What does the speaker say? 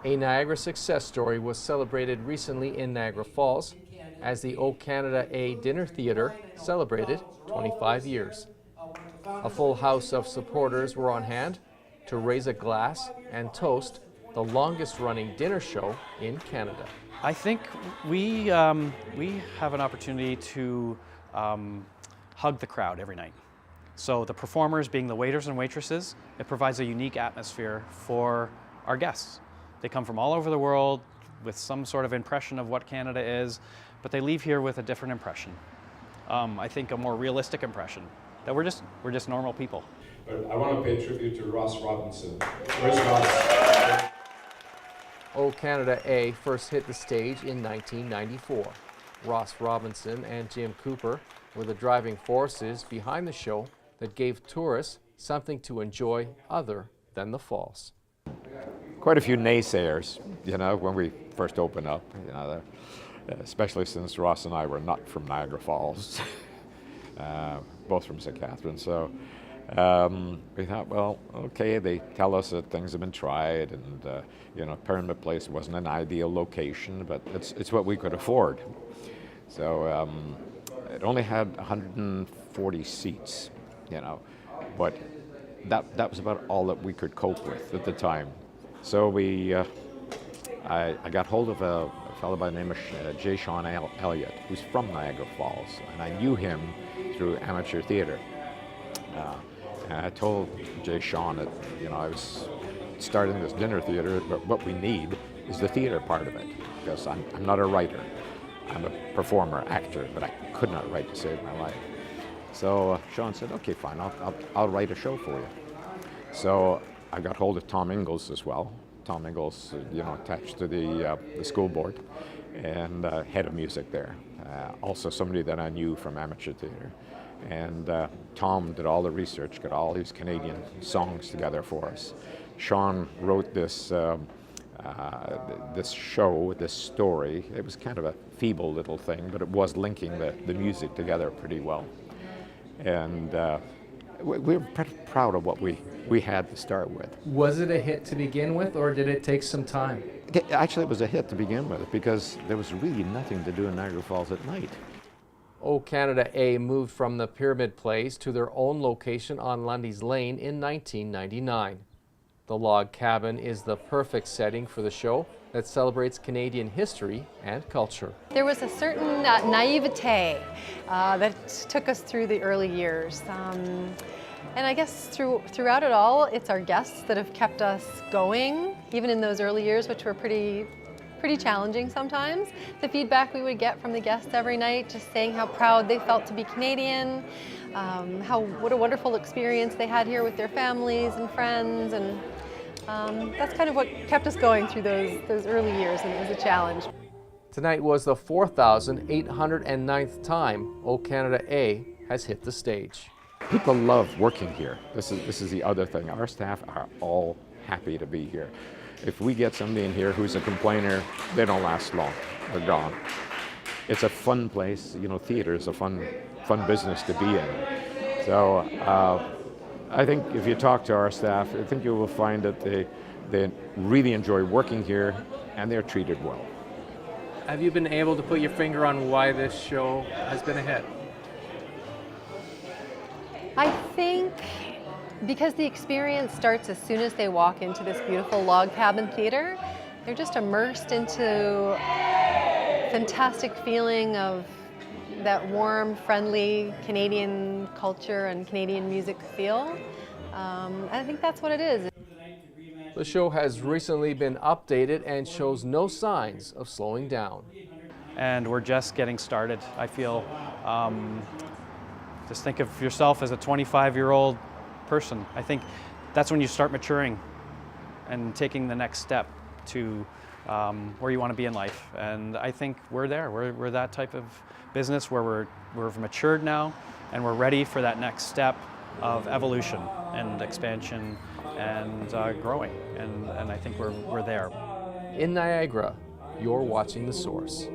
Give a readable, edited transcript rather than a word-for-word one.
A Niagara success story was celebrated recently in Niagara Falls as the O Canada A Dinner Theatre celebrated 25 years. A full house of supporters were on hand to raise a glass and toast the longest-running dinner show in Canada. I think we have an opportunity to hug the crowd every night. So the performers being the waiters and waitresses, it provides a unique atmosphere for our guests. They come from all over the world with some sort of impression of what Canada is, but they leave here with a different impression. I think a more realistic impression that we're just normal people. But I want to pay tribute to Ross Robinson. Where's Ross? O Canada A first hit the stage in 1994. Ross Robinson and Jim Cooper were the driving forces behind the show that gave tourists something to enjoy other than the falls. Quite a few naysayers, when we first opened up, especially since Ross and I were not from Niagara Falls, both from St. Catharines. So we thought, well, okay, they tell us that things have been tried, and Pyramid Place wasn't an ideal location, but it's what we could afford. So it only had 140 seats, but that was about all that we could cope with at the time. So I got hold of a fellow by the name of J. Sean Elliott, who's from Niagara Falls, and I knew him through amateur theater. And I told J. Sean that I was starting this dinner theater, but what we need is the theater part of it, because I'm not a writer. I'm a performer, actor, but I could not write to save my life. So Sean said, okay, fine, I'll write a show for you. So I got hold of Tom Ingalls as well. Tom Ingalls, attached to the school board, and head of music there. Also somebody that I knew from amateur theater. And Tom did all the research, got all these Canadian songs together for us. Sean wrote this show, this story. It was kind of a feeble little thing, but it was linking the music together pretty well. And we're pretty proud of what we had to start with. Was it a hit to begin with, or did it take some time? Actually, it was a hit to begin with, because there was really nothing to do in Niagara Falls at night. O Canada A moved from the Pyramid Place to their own location on Lundy's Lane in 1999. The log cabin is the perfect setting for the show that celebrates Canadian history and culture. There was a certain naivete that took us through the early years. And I guess throughout it all, it's our guests that have kept us going, even in those early years, which were pretty challenging sometimes. The feedback we would get from the guests every night, just saying how proud they felt to be Canadian, what a wonderful experience they had here with their families and friends, and that's kind of what kept us going through those early years, and it was a challenge. Tonight was the 4,809th time O Canada A has hit the stage. People love working here. This is the other thing. Our staff are all happy to be here. If we get somebody in here who's a complainer, they don't last long. They're gone. It's a fun place. Theater is a fun business to be in. So I think if you talk to our staff, I think you will find that they really enjoy working here, and they're treated well. Have you been able to put your finger on why this show has been a hit? I think because the experience starts as soon as they walk into this beautiful log cabin theater. They're just immersed into a fantastic feeling of that warm, friendly Canadian culture and Canadian music feel. I think that's what it is. The show has recently been updated and shows no signs of slowing down. And we're just getting started. I feel, just think of yourself as a 25-year-old person. I think that's when you start maturing and taking the next step to where you want to be in life. And I think we're there. We're that type of business where we're matured now, and we're ready for that next step of evolution and expansion and growing. And I think we're there. In Niagara, you're watching The Source.